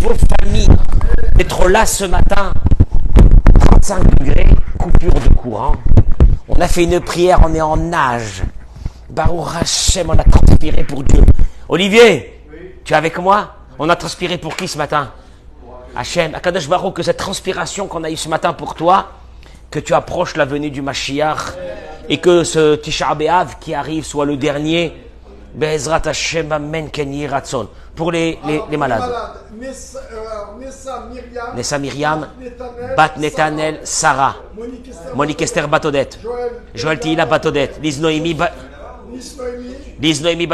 vos familles d'être là ce matin. 35 degrés, coupure de courant. On a fait une prière, on est en nage. Baruch Hashem, on a transpiré pour Dieu. Olivier, oui. Tu es avec moi? On a transpiré pour qui ce matin? Hashem, Akadosh Baruch, que cette transpiration qu'on a eue ce matin pour toi, que tu approches la venue du Mashiach, et que ce Tisha B'Av qui arrive soit le dernier. Be'ezrat Hashem, amen, ken yeh ratzon. Pour les malades. Nessa Myriam, Bat Netanel, Sarah, Monique Esther Batodette, Joël Tihila Batodette, Liz Noémie Bat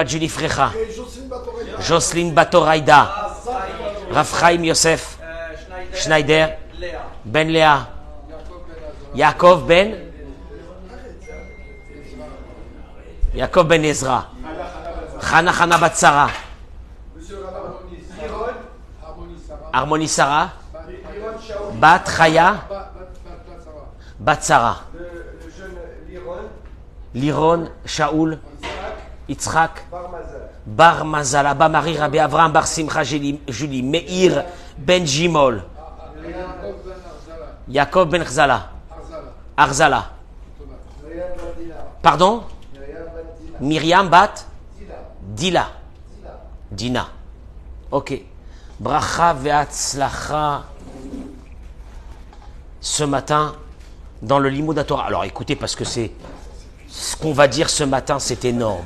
Julie Frecha, Jocelyne Batoraïda, Raphaïm Yosef, Schneider, Ben Léa, Yaakov Ben Ezra, Chana Bat Sarah, Harmonie Sarah, Bat Chaya, Bat Sarah, Liron, Shaoul, Yitzhak, Bar Mazal, Abba Marie, Rabbi Avraham, Bar Simcha, Julie, Meir, Ben Jimol, Yaakov Ben Chzala, Arzala. Pardon? Myriam Bat Dila. Dina. Ok. Bracha ve'atzlacha. Ce matin, dans le Limud Torah. Alors écoutez, parce que c'est ce qu'on va dire ce matin, c'est énorme.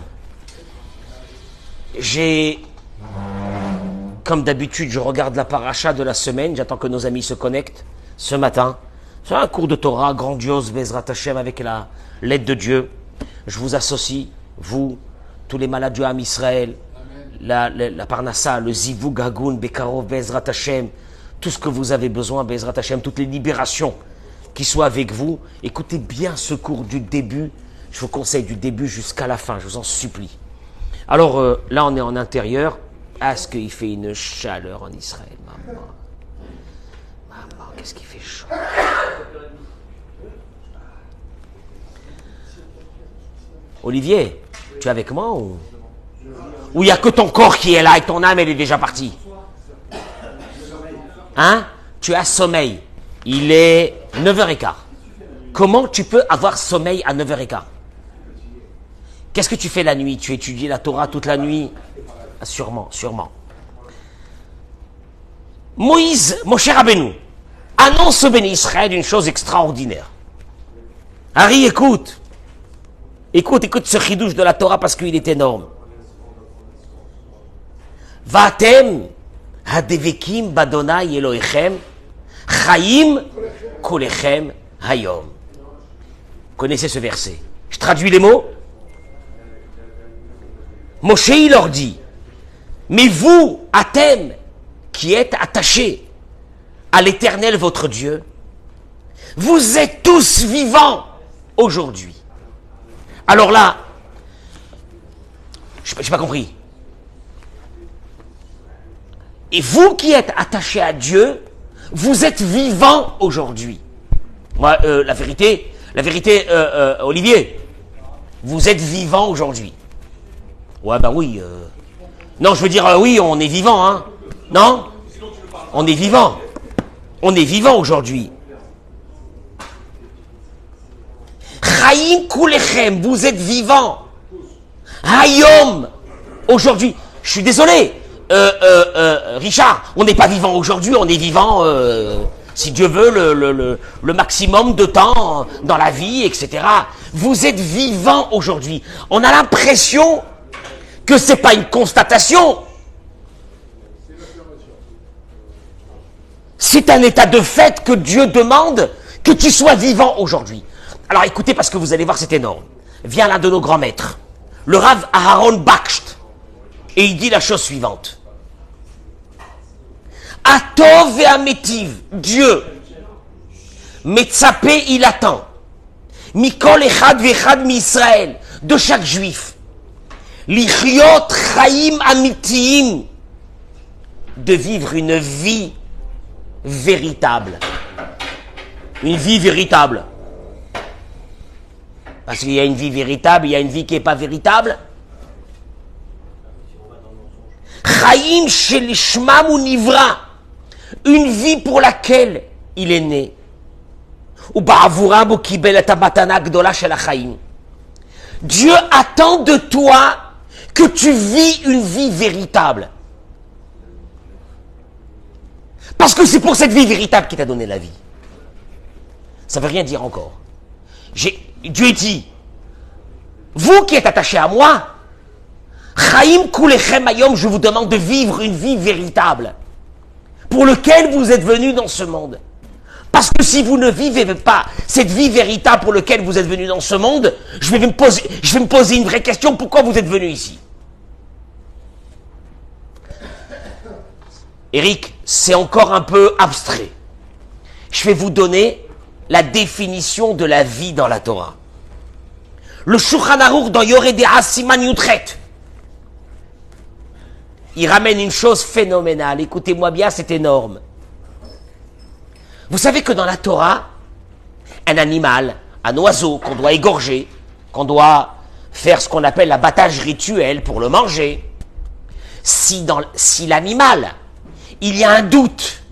Comme d'habitude, je regarde la paracha de la semaine. J'attends que nos amis se connectent ce matin. C'est un cours de Torah grandiose, Bezrat Hashem, avec l'aide de Dieu. Je vous associe, vous, tous les malades du Ham Israël, la Parnassa, le Zivug Hagun, Bekarov, Bezrat Hashem, tout ce que vous avez besoin, Bezrat Hashem, toutes les libérations qui soient avec vous. Écoutez bien ce cours du début. Je vous conseille du début jusqu'à la fin, je vous en supplie. Alors là, on est en intérieur. Est-ce qu'il fait une chaleur en Israël, maman? Maman, qu'est-ce qu'il fait chaud? Olivier, tu es avec moi ou il n'y a que ton corps qui est là et ton âme, elle est déjà partie? Hein? Tu as sommeil. Il est 9h15. Comment tu peux avoir sommeil à 9h15? Qu'est-ce que tu fais la nuit? Tu étudies la Torah toute la nuit? Sûrement, sûrement. Moïse, Moshe Rabbeinu, annonce au béni Israël une chose extraordinaire. Harry, écoute. Écoute ce chidouche de la Torah parce qu'il est énorme. Vatem hadevekim badonai Elohechem chaim kolechem hayom. Connaissez ce verset? Je traduis les mots. Moshe, il leur dit, mais vous, Atem, qui êtes attachés à l'Éternel votre Dieu, vous êtes tous vivants aujourd'hui. Alors là, je n'ai pas compris. Et vous qui êtes attachés à Dieu, vous êtes vivants aujourd'hui. Moi, la vérité, Olivier, vous êtes vivants aujourd'hui. Ouais, bah oui. Non, je veux dire, oui, on est vivant, hein. Non? On est vivant. On est vivant aujourd'hui. Chaim kulechem, vous êtes vivants. Hayom, aujourd'hui. Je suis désolé, Richard, on n'est pas vivant aujourd'hui, on est vivant, si Dieu veut, le maximum de temps dans la vie, etc. Vous êtes vivants aujourd'hui. On a l'impression que c'est pas une constatation. C'est un état de fait que Dieu demande que tu sois vivant aujourd'hui. Alors écoutez, parce que vous allez voir, c'est énorme. Vient l'un de nos grands maîtres, le Rav Aharon Bakht, et il dit la chose suivante. Atov et Ametiv, Dieu, Metzapé, il attend, Mikol Echad Vechad Mi Israël, de chaque juif, Lichiot Chaim Amitiyim, de vivre une vie véritable. Une vie véritable. Parce qu'il y a une vie véritable, il y a une vie qui n'est pas véritable. Chaim Shelishmam ou Nivra, une vie pour laquelle il est né. Dieu attend de toi que tu vis une vie véritable. Parce que c'est pour cette vie véritable qu'il t'a donné la vie. Ça ne veut rien dire encore. Dieu dit, vous qui êtes attachés à moi, Chaim kulechem hayom, je vous demande de vivre une vie véritable pour laquelle vous êtes venus dans ce monde. Parce que si vous ne vivez pas cette vie véritable pour laquelle vous êtes venus dans ce monde, je vais me poser une vraie question, pourquoi vous êtes venus ici? Eric, c'est encore un peu abstrait. Je vais vous donner la définition de la vie dans la Torah. Le Shulchan Aruch dans Yoreh De'ah Siman Yudchet, il ramène une chose phénoménale. Écoutez-moi bien, c'est énorme. Vous savez que dans la Torah, un animal, un oiseau qu'on doit égorger, qu'on doit faire ce qu'on appelle l'abattage rituel pour le manger, si l'animal, il y a un doute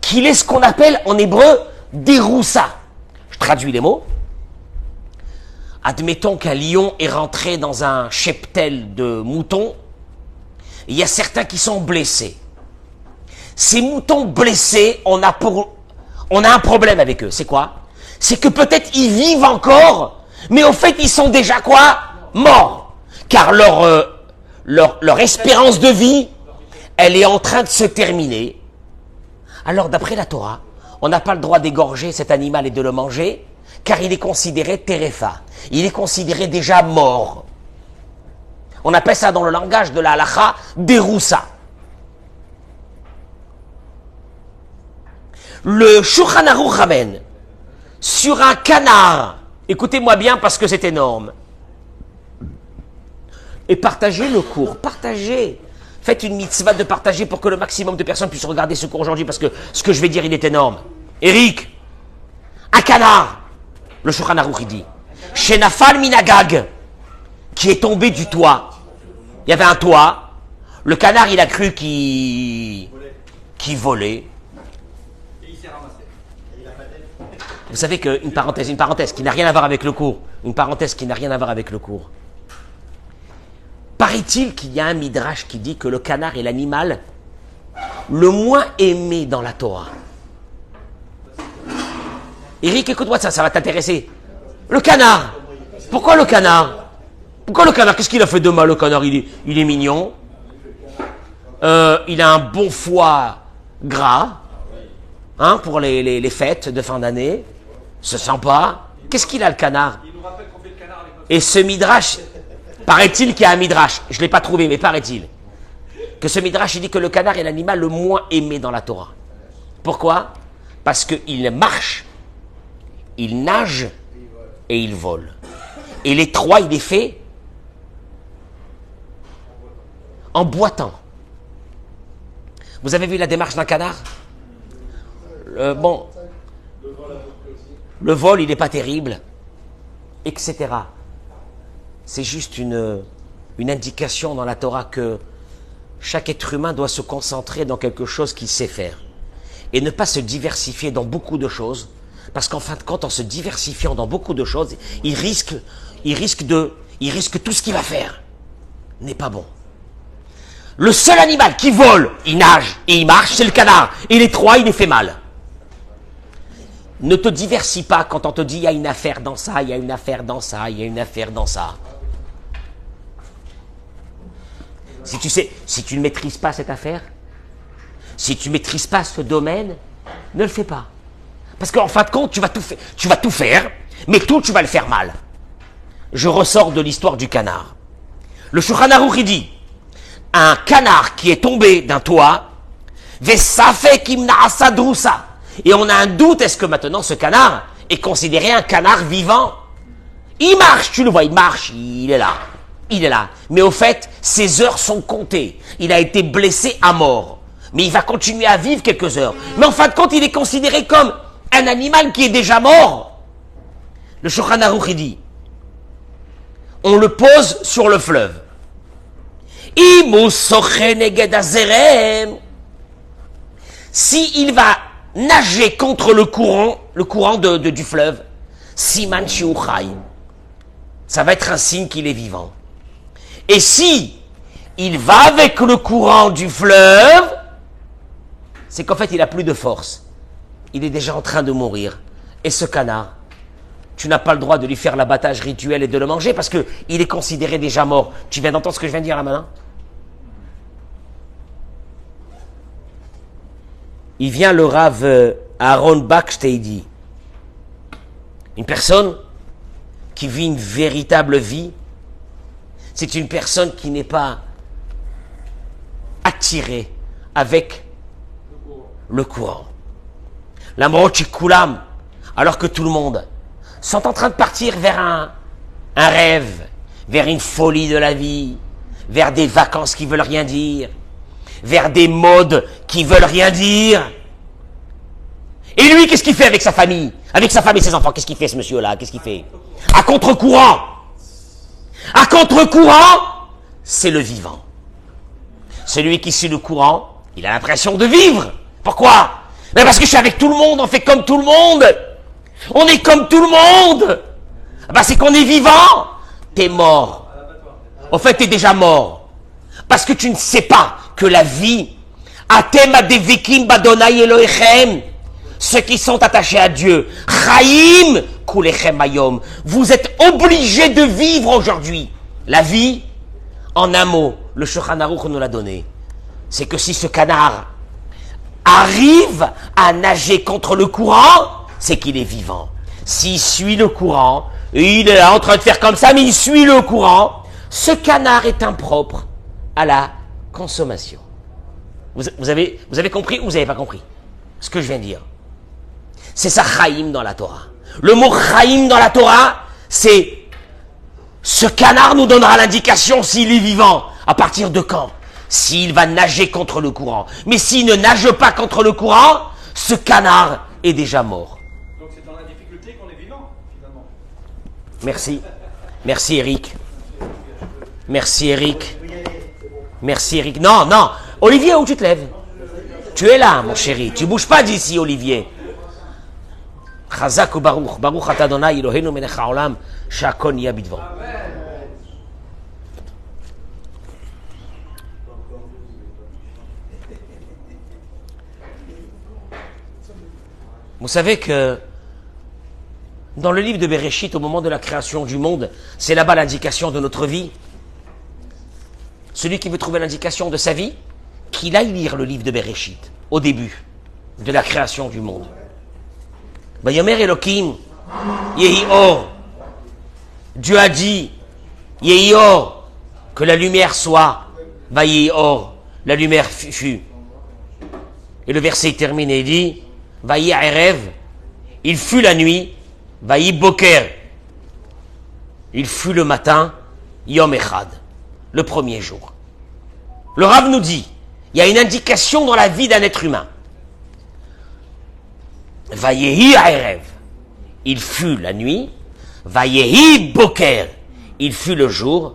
qu'il est ce qu'on appelle en hébreu déroussa. Je traduis les mots. Admettons qu'un lion est rentré dans un cheptel de moutons. Il y a certains qui sont blessés. Ces moutons blessés, on a un problème avec eux. C'est quoi? C'est que peut-être ils vivent encore, mais au fait ils sont déjà quoi? Morts. Car leur espérance de vie, elle est en train de se terminer. Alors d'après la Torah, on n'a pas le droit d'égorger cet animal et de le manger, car il est considéré terefa. Il est considéré déjà mort. On appelle ça dans le langage de la halacha deroussa. Le Shulchan Aruch ramène sur un canard. Écoutez-moi bien parce que c'est énorme. Et partagez le cours, partagez. Faites une mitzvah de partager pour que le maximum de personnes puissent regarder ce cours aujourd'hui parce que ce que je vais dire, il est énorme. Eric, un canard, le Shulchan Aruch il dit, Shenafal minagag, qui est tombé du toit. Il y avait un toit, le canard il a cru qu'il volait. Et il s'est ramassé. Vous savez qu'une parenthèse qui n'a rien à voir avec le cours, paraît-il qu'il y a un midrash qui dit que le canard est l'animal le moins aimé dans la Torah. Eric, écoute-moi ça va t'intéresser. Le canard. Pourquoi le canard? Qu'est-ce qu'il a fait de mal, le canard? Il est mignon. Il a un bon foie gras. Hein, pour les fêtes de fin d'année. C'est sympa. Qu'est-ce qu'il a, le canard? Et ce midrash, paraît-il qu'il y a un midrash. Je ne l'ai pas trouvé, mais paraît-il. Que ce midrash, il dit que le canard est l'animal le moins aimé dans la Torah. Pourquoi? Parce qu'il marche, il nage et il vole. Et les trois, il est fait en boitant. Vous avez vu la démarche d'un canard? Bon, le vol, il n'est pas terrible, etc. C'est juste une indication dans la Torah que chaque être humain doit se concentrer dans quelque chose qu'il sait faire et ne pas se diversifier dans beaucoup de choses, parce qu'en fin de compte, en se diversifiant dans beaucoup de choses, il risque tout ce qu'il va faire n'est pas bon. Le seul animal qui vole, il nage et il marche, c'est le canard. Et les trois, il les fait mal. Ne te diversifie pas quand on te dit il y a une affaire dans ça, il y a une affaire dans ça, il y a une affaire dans ça. Si tu ne maîtrises pas cette affaire, si tu ne maîtrises pas ce domaine, ne le fais pas. Parce qu'en fin de compte, tu vas tout faire, mais tout, tu vas le faire mal. Je ressors de l'histoire du canard. Le Shulchan Aruch dit, un canard qui est tombé d'un toit, et on a un doute, est-ce que maintenant ce canard est considéré un canard vivant? Il marche, tu le vois, il marche, il est là. Mais au fait, ses heures sont comptées. Il a été blessé à mort. Mais il va continuer à vivre quelques heures. Mais en fin de compte, il est considéré comme un animal qui est déjà mort. Le Shulchan Aruch dit, on le pose sur le fleuve. s'il va nager contre le courant du fleuve, Siman Shiu Chai, ça va être un signe qu'il est vivant. Et si il va avec le courant du fleuve, c'est qu'en fait il n'a plus de force. Il est déjà en train de mourir. Et ce canard, tu n'as pas le droit de lui faire l'abattage rituel et de le manger parce qu'il est considéré déjà mort. Tu viens d'entendre ce que je viens de dire là maintenant? Il vient le Rav Aaron Baksteidi. Une personne qui vit une véritable vie, c'est une personne qui n'est pas attirée avec le courant. L'amrochi Kulam, alors que tout le monde sont en train de partir vers un rêve, vers une folie de la vie, vers des vacances qui veulent rien dire, vers des modes qui veulent rien dire. Et lui, qu'est-ce qu'il fait avec sa famille? Avec sa femme et ses enfants, qu'est-ce qu'il fait ce monsieur-là? Qu'est-ce qu'il fait? À contre-courant. À contre-courant, c'est le vivant. Celui qui suit le courant, il a l'impression de vivre. Pourquoi? Mais parce que je suis avec tout le monde, on fait comme tout le monde. On est comme tout le monde. Ben c'est qu'on est vivant. T'es mort. En fait, t'es déjà mort. Parce que tu ne sais pas que la vie, Atem adevikim badonai Elohechem, ceux qui sont attachés à Dieu, Chaim kulechem hayom, vous êtes obligés de vivre aujourd'hui. La vie, en un mot, le Shulchan Aruch nous l'a donné. C'est que si ce canard arrive à nager contre le courant, c'est qu'il est vivant. S'il suit le courant, il est là en train de faire comme ça, mais il suit le courant, ce canard est impropre à la consommation. Vous avez compris ou vous n'avez pas compris ce que je viens de dire? C'est ça, Chaim dans la Torah. Le mot Chaim dans la Torah, c'est ce canard nous donnera l'indication s'il est vivant. À partir de quand? S'il va nager contre le courant. Mais s'il ne nage pas contre le courant, ce canard est déjà mort. Donc c'est dans la difficulté qu'on est vivant, finalement. Merci. Merci Eric. Merci Eric. Merci Eric. Non, non. Olivier, où tu te lèves? Tu es là, mon chéri. Tu bouges pas d'ici, Olivier. Chazak ou Baruch. Baruch ata Adonai Eloheinu melech haolam she'akol niya bidvaro. Vous savez que dans le livre de Bereshit, au moment de la création du monde, c'est là-bas l'indication de notre vie. Celui qui veut trouver l'indication de sa vie, qu'il aille lire le livre de Bereshit, au début de la création du monde. Vayomer Elokim, Yehi Or. Dieu a dit, Yehi Or, que la lumière soit. Vayehi Or, la lumière fut. Et le verset termine et dit, Vayi Erev, il fut la nuit, Vayi Boker, il fut le matin, Yom Echad, le premier jour. Le Rav nous dit, il y a une indication dans la vie d'un être humain. Vayehi Erev, il fut la nuit, Vayehi Boker, il fut le jour,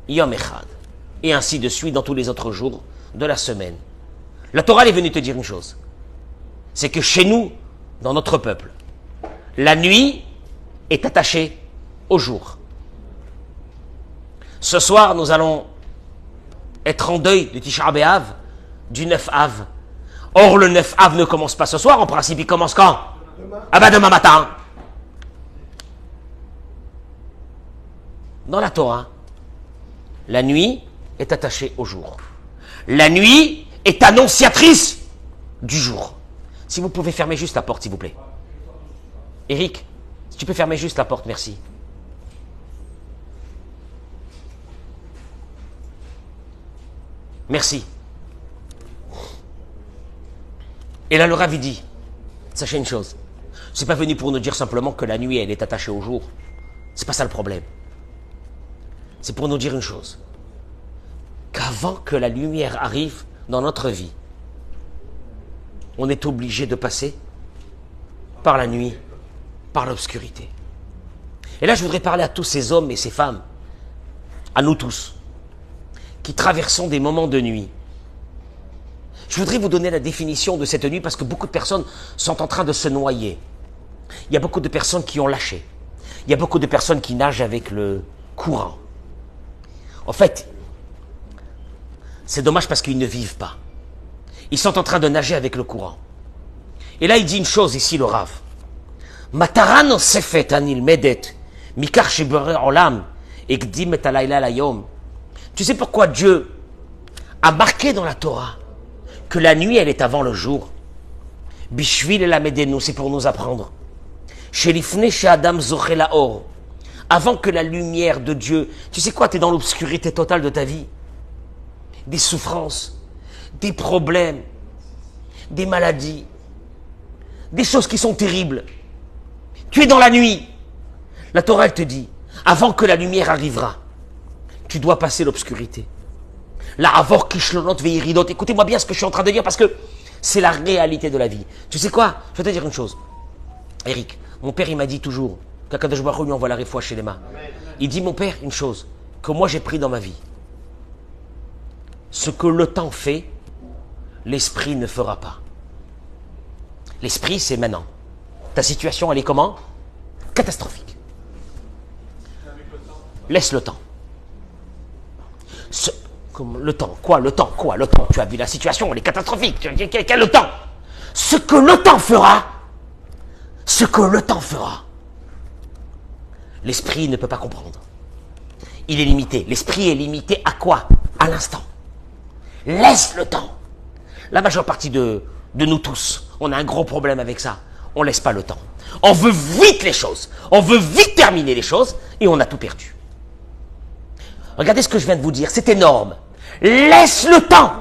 Yom Echad. Et ainsi de suite dans tous les autres jours de la semaine. La Torah est venue te dire une chose. C'est que chez nous, dans notre peuple, la nuit est attachée au jour. Ce soir, nous allons être en deuil de Tisha B'Av, du 9 Av. Or, le 9 Av ne commence pas ce soir, en principe, il commence quand? Ah ben demain matin. Dans la Torah, la nuit est attachée au jour. La nuit est annonciatrice du jour. Si vous pouvez fermer juste la porte, s'il vous plaît. Eric, si tu peux fermer juste la porte, merci. Merci. Et là, le Rav dit, sachez une chose, c'est pas venu pour nous dire simplement que la nuit, elle est attachée au jour. C'est pas ça le problème. C'est pour nous dire une chose, qu'avant que la lumière arrive dans notre vie, on est obligé de passer par la nuit, par l'obscurité. Et là, je voudrais parler à tous ces hommes et ces femmes, à nous tous, qui traversons des moments de nuit. Je voudrais vous donner la définition de cette nuit parce que beaucoup de personnes sont en train de se noyer. Il y a beaucoup de personnes qui ont lâché. Il y a beaucoup de personnes qui nagent avec le courant. En fait, c'est dommage parce qu'ils ne vivent pas. Ils sont en train de nager avec le courant. Et là, il dit une chose ici, le Rav. Matara nosefet anil medet mikar shebore olam ekdim et alayla layom. Tu sais pourquoi Dieu a marqué dans la Torah que la nuit, elle est avant le jour? Bishvil la medenu, c'est pour nous apprendre. Shelifne she Adam zoche laor. Avant que la lumière de Dieu, tu sais quoi, tu es dans l'obscurité totale de ta vie. Des souffrances, des problèmes, des maladies, des choses qui sont terribles. Tu es dans la nuit. La Torah, elle te dit, avant que la lumière arrivera, tu dois passer l'obscurité. La avor kishlonot veiridot. Écoutez-moi bien ce que je suis en train de dire parce que c'est la réalité de la vie. Tu sais quoi? Je vais te dire une chose. Eric, mon père, il m'a dit toujours, qu'Akadosh Baruch Hu lui envoie la réfoua chez les mains. Il dit, mon père, une chose, que moi j'ai pris dans ma vie. Ce que le temps fait, l'esprit ne fera pas. L'esprit, c'est maintenant. Ta situation, elle est comment? Catastrophique. Laisse le temps. Le temps, quoi? Le temps, quoi? Le temps. Tu as vu la situation, elle est catastrophique. Quel le temps? Ce que le temps fera, l'esprit ne peut pas comprendre. Il est limité. L'esprit est limité à quoi? À l'instant. Laisse le temps. La majeure partie de nous tous, on a un gros problème avec ça. On ne laisse pas le temps. On veut vite les choses. On veut vite terminer les choses et on a tout perdu. Regardez ce que je viens de vous dire. C'est énorme. Laisse le temps.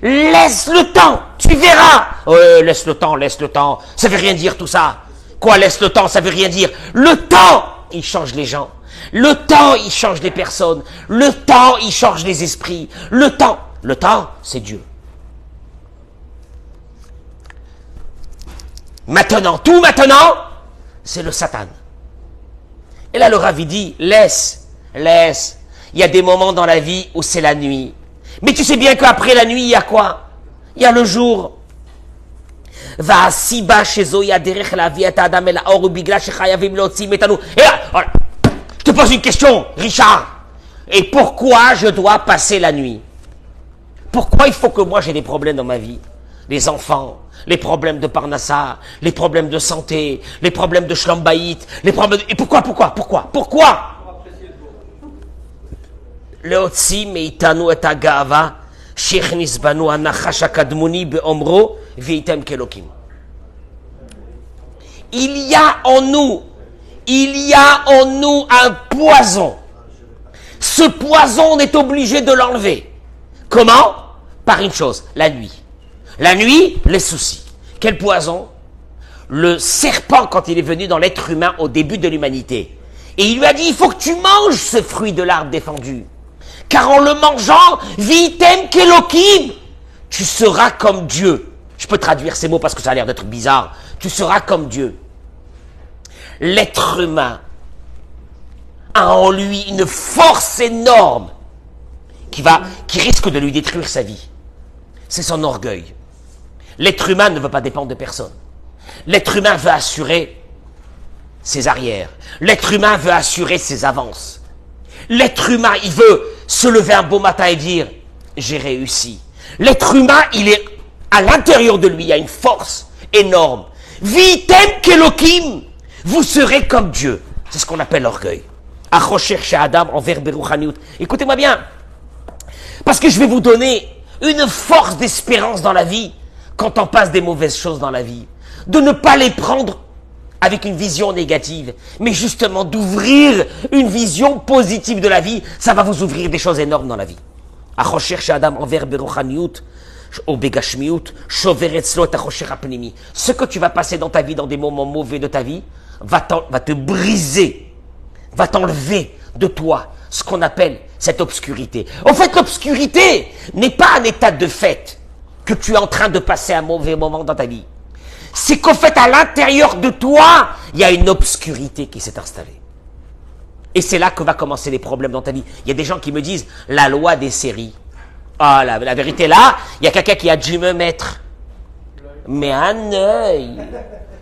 Laisse le temps. Tu verras. Laisse le temps, laisse le temps. Ça veut rien dire tout ça. Quoi, laisse le temps, ça veut rien dire. Le temps, il change les gens. Le temps, il change les personnes. Le temps, il change les esprits. Le temps, c'est Dieu. Maintenant, c'est le Satan. Et là, le Rav, il dit, laisse. Il y a des moments dans la vie où c'est la nuit. Mais tu sais bien qu'après la nuit, il y a quoi? Il y a le jour. Et là, voilà. Je te pose une question, Richard. Et pourquoi je dois passer la nuit? Pourquoi il faut que moi j'ai des problèmes dans ma vie? Les enfants, les problèmes de Parnassa, les problèmes de santé, les problèmes de Shlombaït, les problèmes... Et pourquoi? Leotzi meitanu et agava, shechnis banu anachash akadmoni beomro, veitem kelokim. Il y a en nous un poison. Ce poison, on est obligé de l'enlever. Comment? Par une chose, la nuit. La nuit, les soucis. Quel poison? Le serpent, quand il est venu dans l'être humain au début de l'humanité. Et il lui a dit, il faut que tu manges ce fruit de l'arbre défendu. Car en le mangeant, vitem kelokim, tu seras comme Dieu. Je peux traduire ces mots parce que ça a l'air d'être bizarre. Tu seras comme Dieu. L'être humain a en lui une force énorme qui risque de lui détruire sa vie. C'est son orgueil. L'être humain ne veut pas dépendre de personne. L'être humain veut assurer ses arrières. L'être humain veut assurer ses avances. L'être humain, il veut se lever un beau matin et dire « j'ai réussi ». L'être humain, il est à l'intérieur de lui, il y a une force énorme. « Vitem kelokim » vous serez comme Dieu. C'est ce qu'on appelle l'orgueil. Achocher chez Adam envers Beruchaniut. Écoutez-moi bien. Parce que je vais vous donner une force d'espérance dans la vie quand on passe des mauvaises choses dans la vie. De ne pas les prendre avec une vision négative, mais justement d'ouvrir une vision positive de la vie. Ça va vous ouvrir des choses énormes dans la vie. Achocher chez Adam envers Beruchaniut. Ce que tu vas passer dans ta vie, dans des moments mauvais de ta vie, va te briser, va t'enlever de toi ce qu'on appelle cette obscurité. En fait, l'obscurité n'est pas un état de fait que tu es en train de passer un mauvais moment dans ta vie. C'est qu'en fait, à l'intérieur de toi, il y a une obscurité qui s'est installée. Et c'est là que va commencer les problèmes dans ta vie. Il y a des gens qui me disent, la loi des séries. Ah, la vérité, là, il y a quelqu'un qui a dû me mettre. Mais un œil,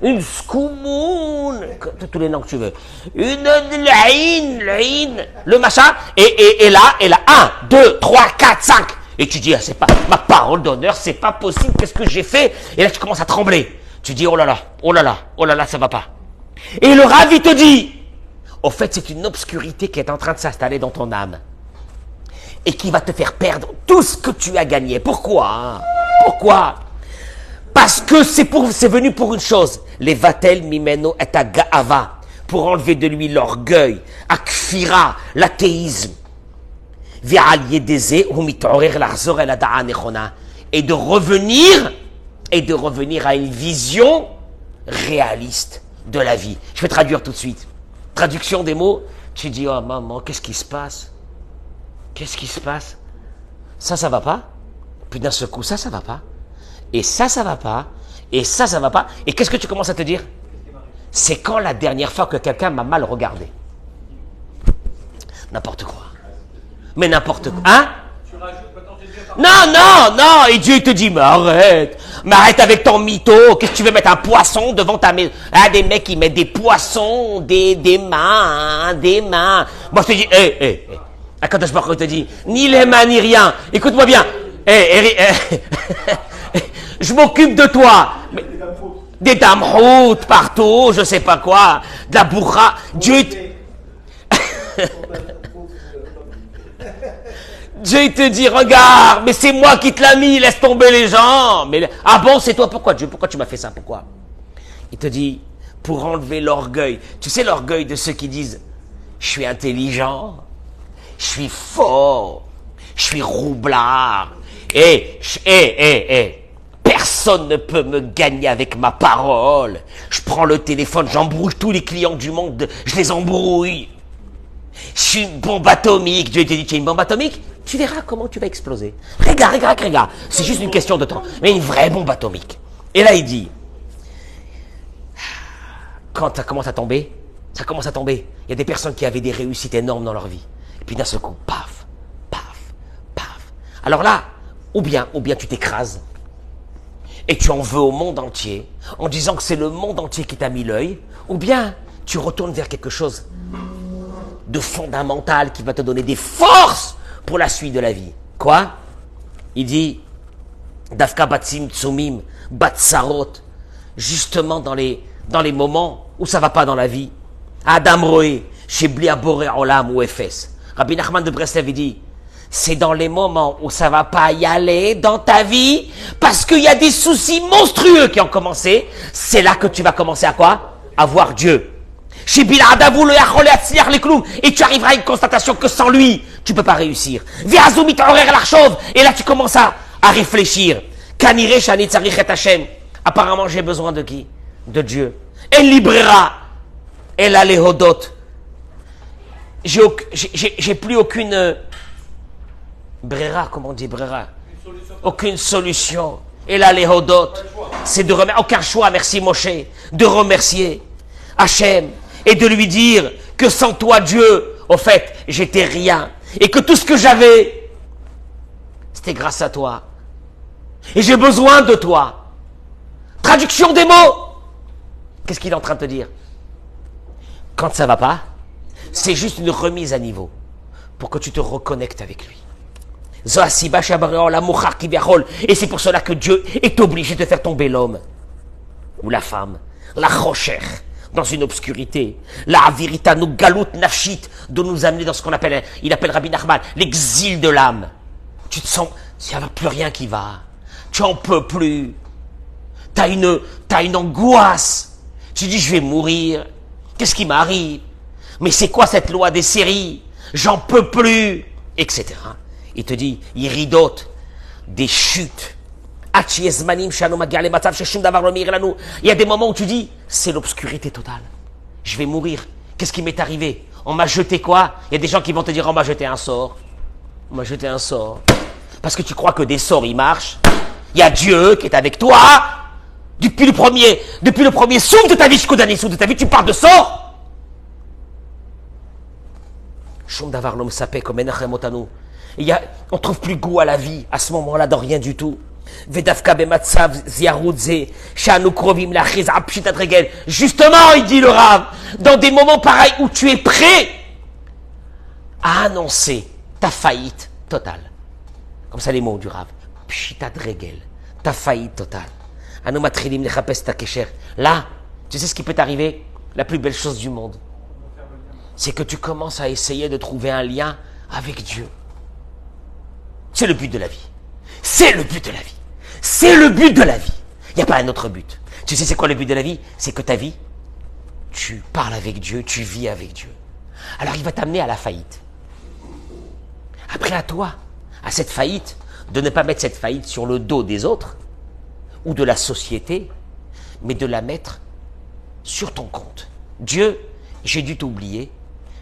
une skoumoun, tous les noms que tu veux, une l'aïn, le machin, et là, 1, 2, 3, 4, 5. Et tu dis, ah, c'est pas ma parole d'honneur, c'est pas possible, qu'est-ce que j'ai fait? Et là, tu commences à trembler. Tu dis, oh là là, ça va pas. Et le Rav, il te dit, au fait, c'est une obscurité qui est en train de s'installer dans ton âme. Et qui va te faire perdre tout ce que tu as gagné. Pourquoi? Parce que c'est venu pour une chose. Les vatel mimeno et agaava. Pour enlever de lui l'orgueil, akfira, l'athéisme. Et de revenir à une vision réaliste de la vie. Je vais traduire tout de suite. Traduction des mots. Tu dis, oh maman, qu'est-ce qui se passe? Ça va pas. Puis d'un seul coup, ça va pas. Et ça va pas. Et ça va pas. Et qu'est-ce que tu commences à te dire? C'est quand la dernière fois que quelqu'un m'a mal regardé? N'importe quoi. Mais n'importe quoi. Hein? Non. Et Dieu te dit, mais arrête avec ton mytho. Qu'est-ce que tu veux mettre un poisson devant ta maison? Ah, des mecs qui mettent des poissons, des mains. Moi, je te dis, quand je te dis, ni les mains, ni rien. Écoute-moi bien. Je m'occupe de toi. Mais, des damhout partout, je sais pas quoi. De la bourra. Dieu te dit, regarde, mais c'est moi qui te l'ai mis, laisse tomber les gens. Mais, ah bon, c'est toi, pourquoi Dieu? Pourquoi tu m'as fait ça? Pourquoi? Il te dit, pour enlever l'orgueil. Tu sais l'orgueil de ceux qui disent, je suis intelligent. Je suis fort, je suis roublard, personne ne peut me gagner avec ma parole. Je prends le téléphone, j'embrouille tous les clients du monde, je les embrouille. Je suis une bombe atomique. Dieu te dit, tu es une bombe atomique? Tu verras comment tu vas exploser. Regarde, c'est juste une question de temps. Mais une vraie bombe atomique. Et là, il dit, quand ça commence à tomber, il y a des personnes qui avaient des réussites énormes dans leur vie. Puis d'un seul coup, paf. Alors là, ou bien tu t'écrases et tu en veux au monde entier en disant que c'est le monde entier qui t'a mis l'œil, ou bien tu retournes vers quelque chose de fondamental qui va te donner des forces pour la suite de la vie. Quoi? Il dit, Dafka batsim tsumim batsarot, justement dans les moments où ça va pas dans la vie. Adam Roé, chez Blia Boré Olam ou Ephes. Rabbi Nachman de Breslev, il dit, c'est dans les moments où ça va pas y aller dans ta vie, parce qu'il y a des soucis monstrueux qui ont commencé, c'est là que tu vas commencer à quoi? À voir Dieu. Chez Biladavu le Yachol Yatzliach le Kloum, et tu arriveras à une constatation que sans lui, tu peux pas réussir. Viazumit Horer l'Archov, et là tu commences à réfléchir. Kanire Shani Tzarich et Hashem. Apparemment, j'ai besoin de qui? De Dieu. El Librera, El Alehodot. J'ai plus aucune brera, comment on dit brera? Aucune solution. Et là, les hodot, c'est de remercier, aucun choix, merci Moshe, de remercier Hachem et de lui dire que sans toi, Dieu, au fait, j'étais rien. Et que tout ce que j'avais, c'était grâce à toi. Et j'ai besoin de toi. Traduction des mots. Qu'est-ce qu'il est en train de te dire? Quand ça va pas, c'est juste une remise à niveau pour que tu te reconnectes avec lui. Et c'est pour cela que Dieu est obligé de faire tomber l'homme ou la femme, la rocher, dans une obscurité, la viritanu galut nafshit, de nous amener dans ce qu'on appelle, il appelle Rabbi Nachman, l'exil de l'âme. Tu te sens, il n'y a plus rien qui va. Tu en peux plus. T'as une angoisse. Tu dis, je vais mourir. Qu'est-ce qui m'arrive? Mais c'est quoi cette loi des séries? J'en peux plus, etc. Il te dit, iridote, des chutes. Il y a des moments où tu dis, c'est l'obscurité totale. Je vais mourir. Qu'est-ce qui m'est arrivé? On m'a jeté quoi? Il y a des gens qui vont te dire, on m'a jeté un sort. On m'a jeté un sort. Parce que tu crois que des sorts, ils marchent. Il y a Dieu qui est avec toi. Depuis le premier souffle de ta vie jusqu'au dernier souffle de ta vie, tu parles de sort. Shum davar l'homme sapé comme Menachem Otanu. On ne trouve plus goût à la vie à ce moment-là dans rien du tout. Justement, il dit le Rav, dans des moments pareils où tu es prêt à annoncer ta faillite totale. Comme ça les mots du Rav. Pshitat regel, ta faillite totale. Là, tu sais ce qui peut t'arriver? La plus belle chose du monde, c'est que tu commences à essayer de trouver un lien avec Dieu. C'est le but de la vie. C'est le but de la vie. C'est le but de la vie. Il n'y a pas un autre but. Tu sais c'est quoi le but de la vie? C'est que ta vie, tu parles avec Dieu, tu vis avec Dieu. Alors il va t'amener à la faillite. Après à toi, à cette faillite, de ne pas mettre cette faillite sur le dos des autres ou de la société, mais de la mettre sur ton compte. Dieu, j'ai dû t'oublier.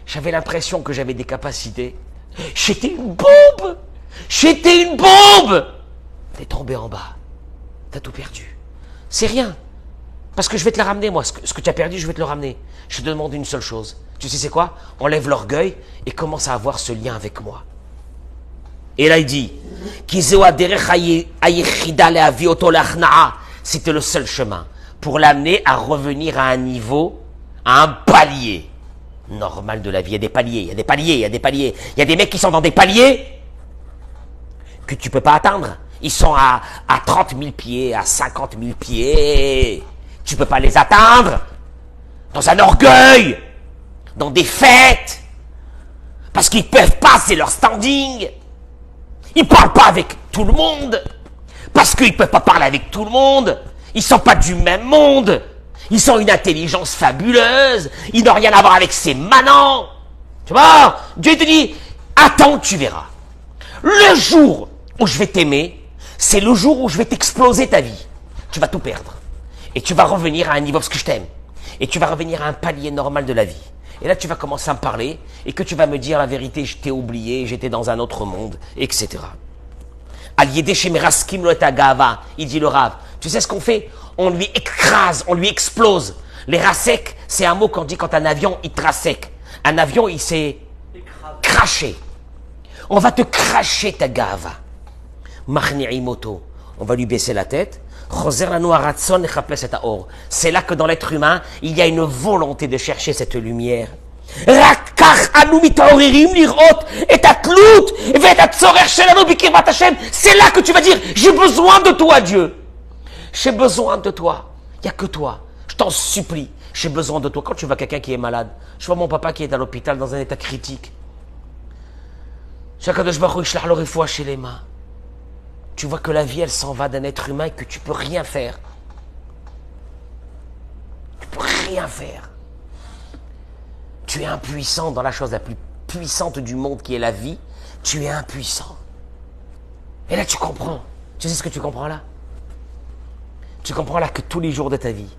J'avais l'impression que j'avais des capacités. J'étais une bombe. J'étais une bombe. T'es tombé en bas. T'as tout perdu. C'est rien. Parce que je vais te la ramener, moi. Ce que tu as perdu, je vais te le ramener. Je te demande une seule chose. Tu sais c'est quoi? Enlève l'orgueil et commence à avoir ce lien avec moi. Et là, il dit, c'était le seul chemin pour l'amener à revenir à un niveau, à un palier normal de la vie. Il y a des paliers, il y a des paliers, il y a des paliers. Il y a des mecs qui sont dans des paliers que tu peux pas atteindre. Ils sont à 30 000 pieds, à 50 000 pieds. Tu peux pas les atteindre. Dans un orgueil, dans des fêtes, parce qu'ils peuvent pas, c'est leur standing. Ils parlent pas avec tout le monde, parce qu'ils peuvent pas parler avec tout le monde. Ils sont pas du même monde. Ils ont une intelligence fabuleuse. Ils n'ont rien à voir avec ces manants. Tu vois, Dieu te dit, attends, tu verras. Le jour où je vais t'aimer, c'est le jour où je vais t'exploser ta vie. Tu vas tout perdre. Et tu vas revenir à un niveau, parce que je t'aime. Et tu vas revenir à un palier normal de la vie. Et là, tu vas commencer à me parler, et que tu vas me dire la vérité, je t'ai oublié, j'étais dans un autre monde, etc. Il dit le Rav, tu sais ce qu'on fait? On lui écrase, on lui explose. Les rasek, c'est un mot qu'on dit quand un avion, il trasek. Un avion, il s'est craché. On va te cracher ta gava. Moto. On va lui baisser la tête. C'est là que dans l'être humain, il y a une volonté de chercher cette lumière. C'est là que tu vas dire, j'ai besoin de toi, Dieu. J'ai besoin de toi. Il n'y a que toi. Je t'en supplie. J'ai besoin de toi. Quand tu vois quelqu'un qui est malade, je vois mon papa qui est à l'hôpital dans un état critique. Tu vois que la vie, elle s'en va d'un être humain et que tu peux rien faire. Tu peux rien faire. Tu es impuissant dans la chose la plus puissante du monde qui est la vie. Tu es impuissant. Et là, tu comprends. Tu sais ce que tu comprends là? Tu comprends là que tous les jours de ta vie,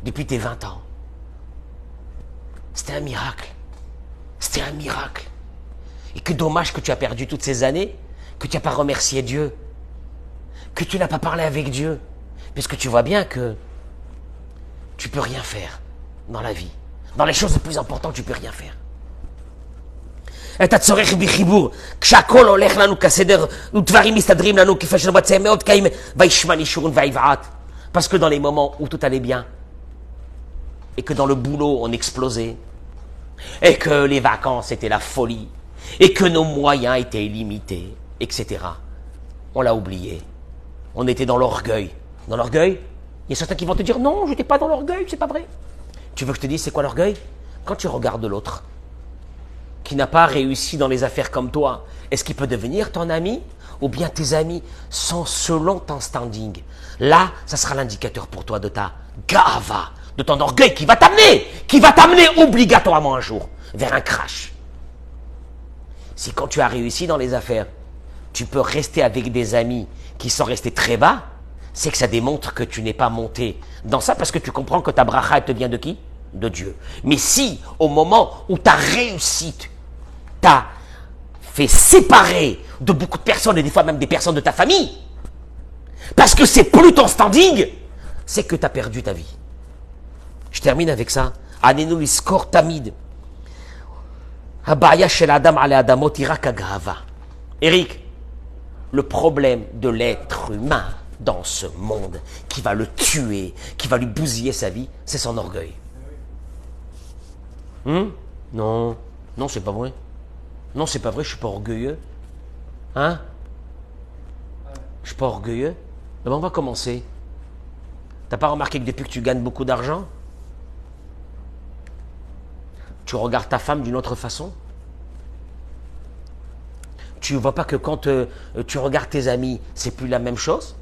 depuis tes 20 ans, c'était un miracle. C'était un miracle. Et que dommage que tu as perdu toutes ces années, que tu n'as pas remercié Dieu, que tu n'as pas parlé avec Dieu, puisque tu vois bien que tu peux rien faire dans la vie. Dans les choses les plus importantes, tu peux rien faire. Parce que dans les moments où tout allait bien, et que dans le boulot on explosait, et que les vacances étaient la folie, et que nos moyens étaient illimités, etc., on l'a oublié. On était dans l'orgueil. Dans l'orgueil, il y a certains qui vont te dire « Non, je n'étais pas dans l'orgueil, c'est pas vrai. » Tu veux que je te dise c'est quoi l'orgueil? Quand tu regardes l'autre, qui n'a pas réussi dans les affaires comme toi, est-ce qu'il peut devenir ton ami? Ou bien tes amis sont selon ton standing? Là, ça sera l'indicateur pour toi de ta gava, de ton orgueil qui va t'amener obligatoirement un jour vers un crash. Si quand tu as réussi dans les affaires, tu peux rester avec des amis qui sont restés très bas, c'est que ça démontre que tu n'es pas monté dans ça parce que tu comprends que ta bracha, elle te vient de qui? De Dieu. Mais si, au moment où ta réussite t'a fait séparer de beaucoup de personnes et des fois même des personnes de ta famille, parce que c'est plus ton standing, c'est que tu as perdu ta vie. Je termine avec ça. Anenu liskor tamid. Habaya shel adam ale adamot ira kagava. Eric, le problème de l'être humain dans ce monde qui va le tuer, qui va lui bousiller sa vie, c'est son orgueil. Non, non, c'est pas vrai. Non, c'est pas vrai, je suis pas orgueilleux. Hein? Je suis pas orgueilleux. Mais on va commencer. T'as pas remarqué que depuis que tu gagnes beaucoup d'argent, tu regardes ta femme d'une autre façon? Tu vois pas que quand tu regardes tes amis, c'est plus la même chose?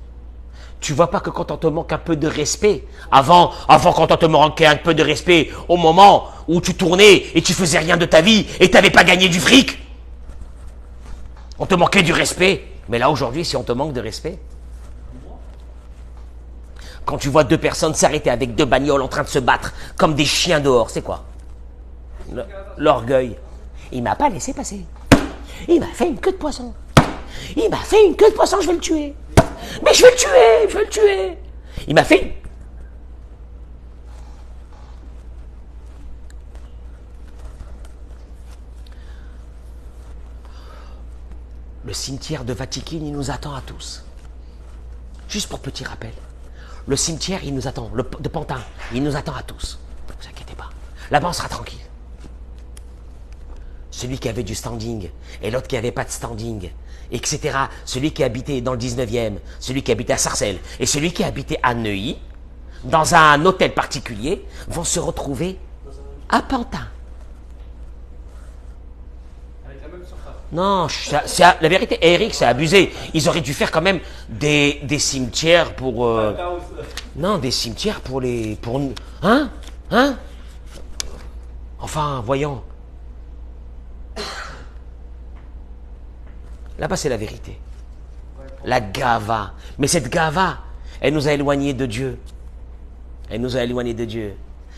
Tu vois pas que quand on te manque un peu de respect, avant quand on te manquait un peu de respect, au moment où tu tournais et tu faisais rien de ta vie et t'avais pas gagné du fric, on te manquait du respect. Mais là aujourd'hui, si on te manque de respect, quand tu vois deux personnes s'arrêter avec deux bagnoles en train de se battre comme des chiens dehors, c'est quoi? L'orgueil. Il m'a pas laissé passer. Il m'a fait une queue de poisson. Il m'a fait une queue de poisson, je vais le tuer. Mais je vais le tuer, je vais le tuer. Il m'a fait... Le cimetière de Vatican, il nous attend à tous. Juste pour petit rappel. Le cimetière, il nous attend. De Pantin, il nous attend à tous. Ne vous inquiétez pas. Là-bas, on sera tranquille. Celui qui avait du standing et l'autre qui n'avait pas de standing, etc. Celui qui habitait dans le 19e, celui qui habitait à Sarcelles et celui qui habitait à Neuilly, dans un hôtel particulier, vont se retrouver à Pantin. Avec la même surface. Non, la vérité, Eric, c'est abusé. Ils auraient dû faire quand même des cimetières pour... Non, des cimetières pour les... Hein? Enfin, voyons. Là-bas, c'est la vérité. La gava. Mais cette gava, elle nous a éloignés de Dieu. Elle nous a éloignés de Dieu.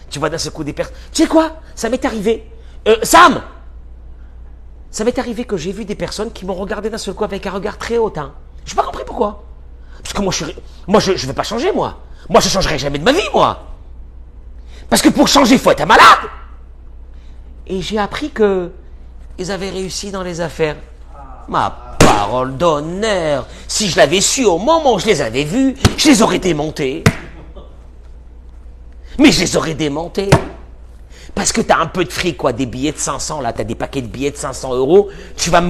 Tu vois d'un seul coup des personnes... Tu sais quoi? Ça m'est arrivé. Sam! Ça m'est arrivé que j'ai vu des personnes qui m'ont regardé d'un seul coup avec un regard très hautain. Je n'ai pas compris pourquoi. Parce que moi, je vais pas changer, moi. Moi, je ne changerai jamais de ma vie, moi. Parce que pour changer, il faut être un malade. Et j'ai appris que ils avaient réussi dans les affaires. Ma parole d'honneur. Si je l'avais su au moment où je les avais vus, je les aurais démontés. Mais je les aurais démontés. Parce que tu as un peu de fric, quoi, des billets de 500, là, tu as des paquets de billets de 500 euros, tu vas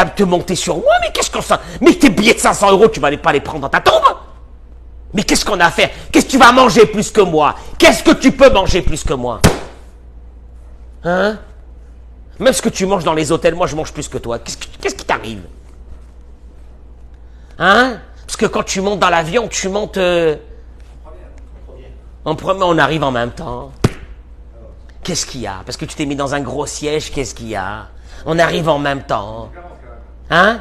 te monter sur moi, mais qu'est-ce qu'on fait? Mais tes billets de 500 euros, tu vas pas les prendre dans ta tombe? Mais qu'est-ce qu'on a à faire? Qu'est-ce que tu vas manger plus que moi? Qu'est-ce que tu peux manger plus que moi? Hein? Même ce que tu manges dans les hôtels, moi je mange plus que toi. Qu'est-ce qui t'arrive? Hein? Parce que quand tu montes dans l'avion, tu montes... En premier, on arrive en même temps. Qu'est-ce qu'il y a? Parce que tu t'es mis dans un gros siège, qu'est-ce qu'il y a? On arrive en même temps. Hein?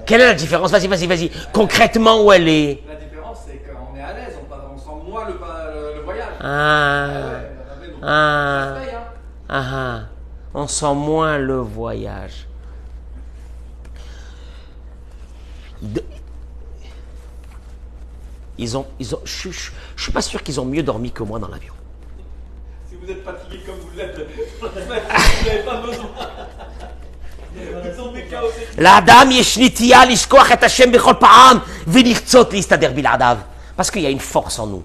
Quelle est la différence? Vas-y. Concrètement, où elle est? La différence, c'est qu'on est à l'aise, on sent moins le voyage. On sent moins le voyage. Je suis pas sûr qu'ils ont mieux dormi que moi dans l'avion. Si vous êtes fatigué comme vous l'êtes, vous n'avez pas besoin. Vous tombez chaotique. L'Adam yeshnitia lishkoach et Hashem bechol pa'am v'nichtzot listader bil'adav. Parce qu'il y a une force en nous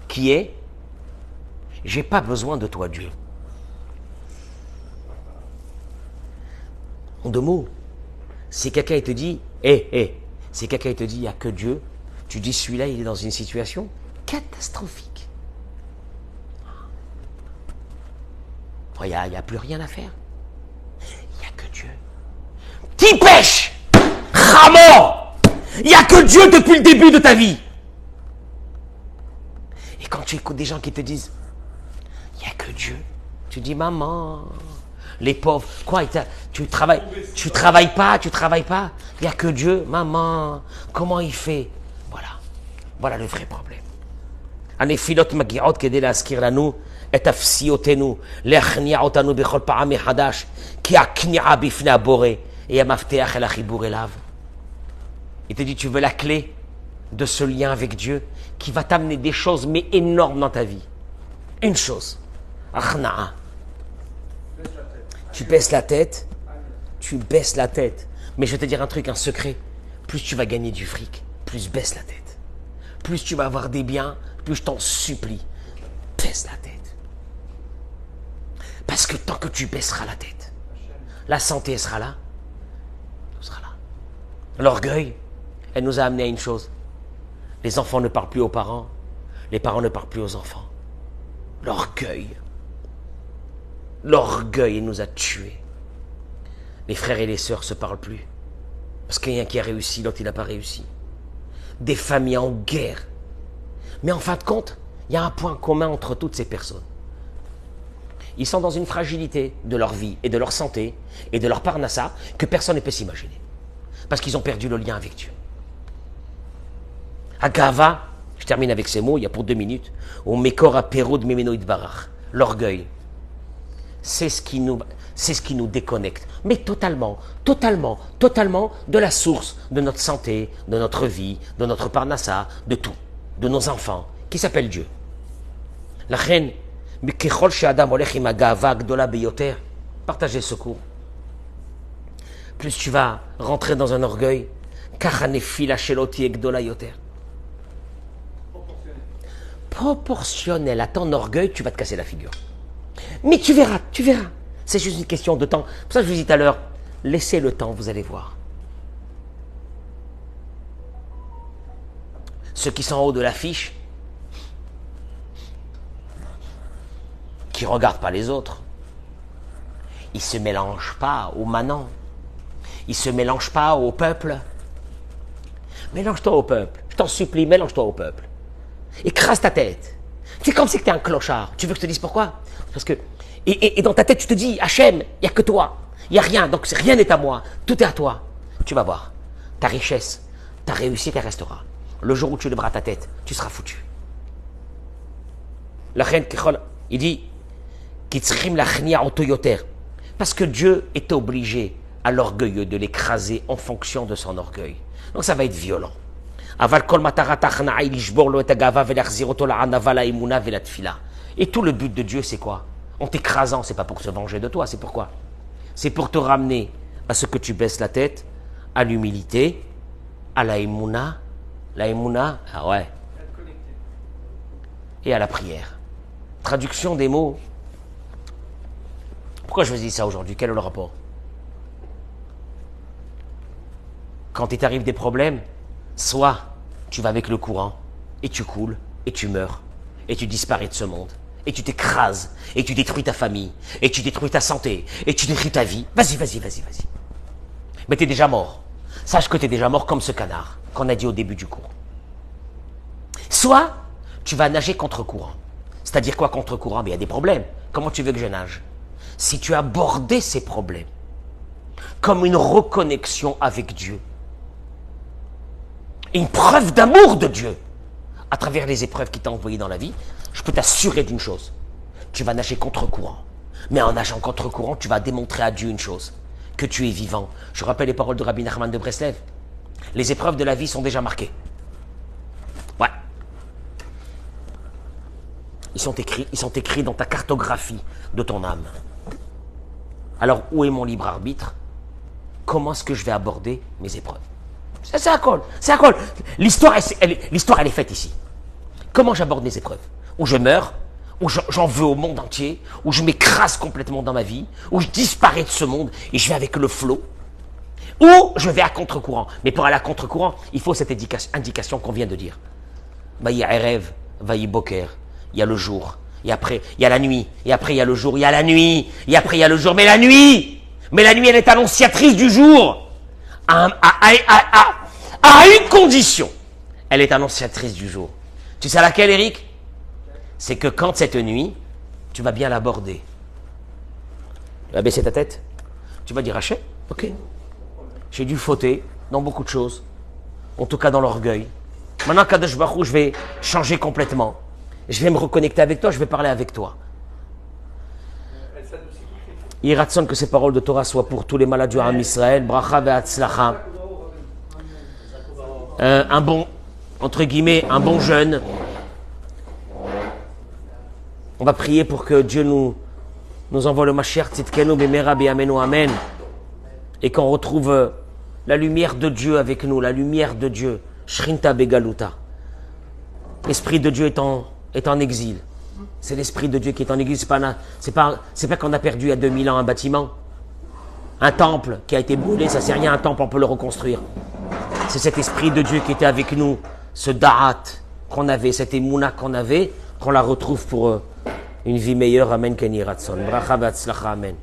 qui est j'ai pas besoin de toi, Dieu. En deux mots, si quelqu'un te dit, si quelqu'un te dit, il n'y a que Dieu, tu dis celui-là, il est dans une situation catastrophique. Il n'y a plus rien à faire. Il n'y a que Dieu. Qui pêche? Ramon! Il n'y a que Dieu depuis le début de ta vie. Et quand tu écoutes des gens qui te disent, il n'y a que Dieu, tu dis, maman, les pauvres, quoi, tu travailles pas, il n'y a que Dieu, maman, comment il fait? Voilà le vrai problème. הנפילות מגיעות כדי להזכיר לנו את אפסיותנו, להכניע אותנו בכל פעם מחדש, כי הכניעה בפני הבורא est המפתח אל החיבור אליו. Il te dit, tu veux la clé de ce lien avec Dieu qui va t'amener des choses mais énormes dans ta vie. Une chose, achna'a. Tu baisses la tête, Mais je vais te dire un truc, un secret. Plus tu vas gagner du fric, plus baisse la tête. Plus tu vas avoir des biens, plus je t'en supplie, baisse la tête. Parce que tant que tu baisseras la tête, la santé elle sera là, tout sera là. L'orgueil, elle nous a amené à une chose. Les enfants ne parlent plus aux parents, les parents ne parlent plus aux enfants. L'orgueil. L'orgueil, il nous a tués. Les frères et les sœurs ne se parlent plus. Parce qu'il y a un qui a réussi, l'autre il n'a pas réussi. Des familles en guerre. Mais en fin de compte, il y a un point commun entre toutes ces personnes. Ils sont dans une fragilité de leur vie et de leur santé et de leur parnassa que personne ne peut s'imaginer. Parce qu'ils ont perdu le lien avec Dieu. Agava, je termine avec ces mots, il y a pour 2 minutes. Au Mekor Apero de Memenoïd Barach. L'orgueil. C'est ce qui nous déconnecte. Mais totalement de la source de notre santé, de notre vie, de notre parnassa, de tout. De nos enfants, qui s'appelle Dieu. La reine, partagez ce cours. Plus tu vas rentrer dans un orgueil, proportionnel à ton orgueil, tu vas te casser la figure. Mais tu verras. C'est juste une question de temps. Pour ça, je vous dis tout à l'heure, laissez le temps, vous allez voir. Ceux qui sont en haut de l'affiche, qui ne regardent pas les autres, ils ne se mélangent pas aux manants. Ils ne se mélangent pas au peuple. Mélange-toi au peuple. Je t'en supplie, mélange-toi au peuple. Écrase ta tête. C'est comme si tu étais un clochard. Tu veux que je te dise pourquoi? Parce que, et dans ta tête, tu te dis, Hachem, il n'y a que toi. Il n'y a rien, donc rien n'est à moi. Tout est à toi. Tu vas voir. Ta richesse, ta réussite, elle restera. Le jour où tu lèveras ta tête, tu seras foutu. La reine Kechol, il dit, parce que Dieu est obligé à l'orgueilleux de l'écraser en fonction de son orgueil. Donc ça va être violent. Et tout le but de Dieu, c'est quoi? En t'écrasant, c'est pas pour se venger de toi, c'est pourquoi? C'est pour te ramener à ce que tu baisses la tête, à l'humilité, à la émouna, ah ouais, et à la prière. Traduction des mots. Pourquoi je vous dis ça aujourd'hui? Quel est le rapport? Quand il t'arrive des problèmes, soit tu vas avec le courant, et tu coules, et tu meurs, et tu disparais de ce monde, et tu t'écrases, et tu détruis ta famille, et tu détruis ta santé, et tu détruis ta vie. Vas-y. Mais tu es déjà mort. Sache que tu es déjà mort comme ce canard qu'on a dit au début du cours. Soit tu vas nager contre courant. C'est-à-dire quoi contre courant? Mais il y a des problèmes. Comment tu veux que je nage? Si tu as abordé ces problèmes comme une reconnexion avec Dieu, une preuve d'amour de Dieu à travers les épreuves qu'il t'a envoyées dans la vie, je peux t'assurer d'une chose, tu vas nager contre courant. Mais en nageant contre courant, tu vas démontrer à Dieu une chose, que tu es vivant. Je rappelle les paroles de Rabbi Nachman de Breslev. Les épreuves de la vie sont déjà marquées. Ouais. Ils sont écrits dans ta cartographie de ton âme. Alors, où est mon libre arbitre? Comment est-ce que je vais aborder mes épreuves? C'est un col. L'histoire, elle est faite ici. Comment j'aborde mes épreuves? Où je meurs, où j'en veux au monde entier, où je m'écrase complètement dans ma vie, où je disparais de ce monde et je vais avec le flot, ou je vais à contre-courant. Mais pour aller à contre-courant, il faut cette indication qu'on vient de dire. Il y a Erev, Vaï Boker, il y a le jour, et après il y a la nuit, et après il y a le jour, il y a la nuit, et après il y a le jour. Mais la nuit, elle est annonciatrice du jour. À une condition, elle est annonciatrice du jour. Tu sais laquelle, Eric? C'est que quand cette nuit, tu vas bien l'aborder. Tu vas baisser ta tête. Tu vas dire, Hachem, ok. J'ai dû fauter dans beaucoup de choses. En tout cas dans l'orgueil. Maintenant, Kadosh Baruch Hu, je vais changer complètement. Je vais me reconnecter avec toi, je vais parler avec toi. Il ratsonne que ces paroles de Torah soient pour tous les malades du Ham Israël. Bracha ve'atzlacha. Un bon, entre guillemets, un bon jeûne. On va prier pour que Dieu nous envoie le Mashiach Tzidkenu B'mera B'Yamenu Amen. Et qu'on retrouve La lumière de Dieu avec nous, la lumière de Dieu. Shrinta Begaluta. L'Esprit de Dieu est en exil. C'est l'Esprit de Dieu qui est en exil. C'est pas qu'on a perdu il y a 2000 ans un bâtiment. Un temple qui a été brûlé, ça c'est rien, un temple on peut le reconstruire. C'est cet Esprit de Dieu qui était avec nous, ce da'at qu'on avait, cette émouna qu'on avait, qu'on la retrouve pour une vie meilleure. Amen, Kenny Ratson. Bracha v'atzlacha, amen.